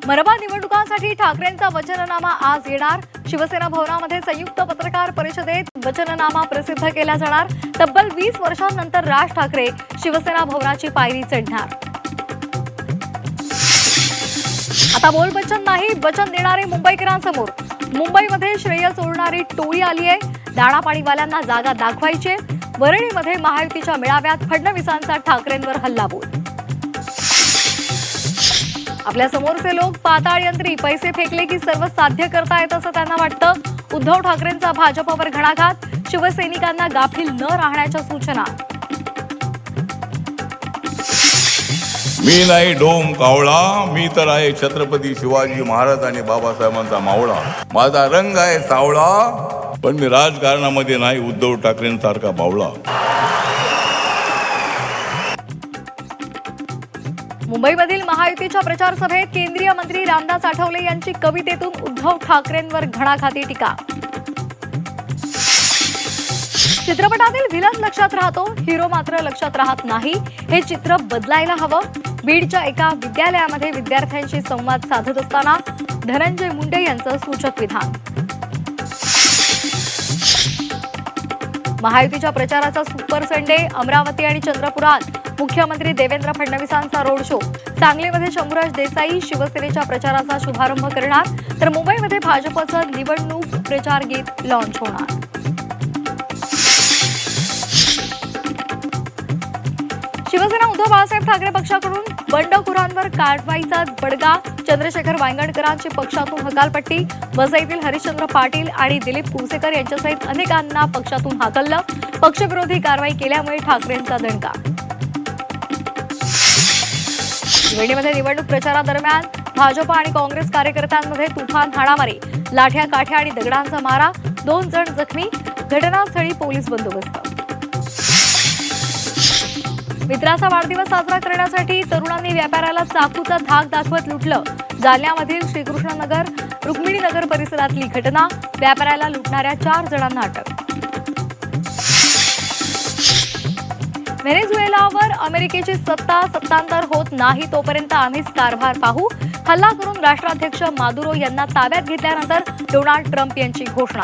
मनपा निवडणुकांसाठी ठाकरेंचा वचननामा आज येणार। शिवसेना भवनामध्ये संयुक्त पत्रकार परिषदेत वचननामा प्रसिद्ध केला जाणार। तब्बल 20 वर्षांनंतर राज ठाकरे शिवसेना भवनाची पायरी चढणार। आता बोल वचन नाही, वचन देणारे मुंबईकरांसमोर। मुंबईमध्ये श्रेय सोडणारी टोळी आली आहे। दाणापाणीवाल्यांना जागा दाखवायची। वरळीमध्ये महायुतीच्या मेळाव्यात फडणवीसांचा ठाकरेंवर हल्लाबोल। आपल्या समोरचे लोक पाताळ यंत्री पैसे फेकले की सर्व साध्य करतायत असं त्यांना वाटतं। उद्धव ठाकरेंचा भाजपवर घणाघात। शिवसैनिकांना गाफील न राहण्याच्या सूचना। मी नाही डोम कावळा, मी तर आहे छत्रपती शिवाजी महाराज आणि बाबासाहेबांचा मावळा। माझा रंग आहे सावळा, पण मी राजकारणामध्ये नाही उद्धव ठाकरेंसारखा बावळा। मुंबईमधील महायुतीच्या प्रचार सभेत केंद्रीय मंत्री रामदास आठवले यांची कवितेतून उद्धव ठाकरेंवर घणाघाती टीका। चित्रपटातील व्हिलन लक्षात राहतो, हिरो मात्र लक्षात राहत नाही। हे चित्र बदलायला हवं। बीडच्या एका विद्यालयामध्ये विद्यार्थ्यांशी संवाद साधत असताना धनंजय मुंडे यांचं सूचक विधान। महायुतीच्या प्रचाराचा सुपर संडे। अमरावती आणि चंद्रपुरात मुख्यमंत्री देवेंद्र फडणवीसांचा रोड शो। सांगलीमध्ये शंभूराज देसाई शिवसेनेच्या प्रचाराचा शुभारंभ करणार, तर मुंबईमध्ये भाजपचं निवडणूक प्रचार गीत लॉन्च होणार। शिवसेना उद्धव बाळासाहेब ठाकरे पक्षाकडून बंडखोरांवर कारवाईचा बडगा। चंद्रशेखर वांगणकरांची पक्षातून हकालपट्टी। वसईतील हरिश्चंद्र पाटील आणि दिलीप कुरसेकर यांच्यासहित अनेकांना पक्षातून हाकललं। पक्षविरोधी कारवाई केल्यामुळे ठाकरेंचा दणका। शिवसेनेमध्ये निवडणूक प्रचारादरम्यान भाजप आणि काँग्रेस कार्यकर्त्यांमध्ये तुफान हाणामारी। लाठ्या काठ्या आणि दगडांचा मारा। 2 जण जखमी। घटनास्थळी पोलीस बंदोबस्त। मित्राचा वाढदिवस साजरा करण्यासाठी तरुणांनी व्यापाऱ्याला चाकूचा धाक दाखवत लुटलं। जालन्यामधील श्रीकृष्णनगर रुक्मिणीनगर परिसरातली घटना। व्यापाऱ्याला लुटणाऱ्या 4 जणांना अटक। व्हेनेझुएलावर अमेरिकेची सत्तांतर होत नाही तोपर्यंत आम्हीच कारभार पाहू। हल्ला करून राष्ट्राध्यक्ष मादुरो यांना ताब्यात घेतल्यानंतर डोनाल्ड ट्रम्प यांची घोषणा।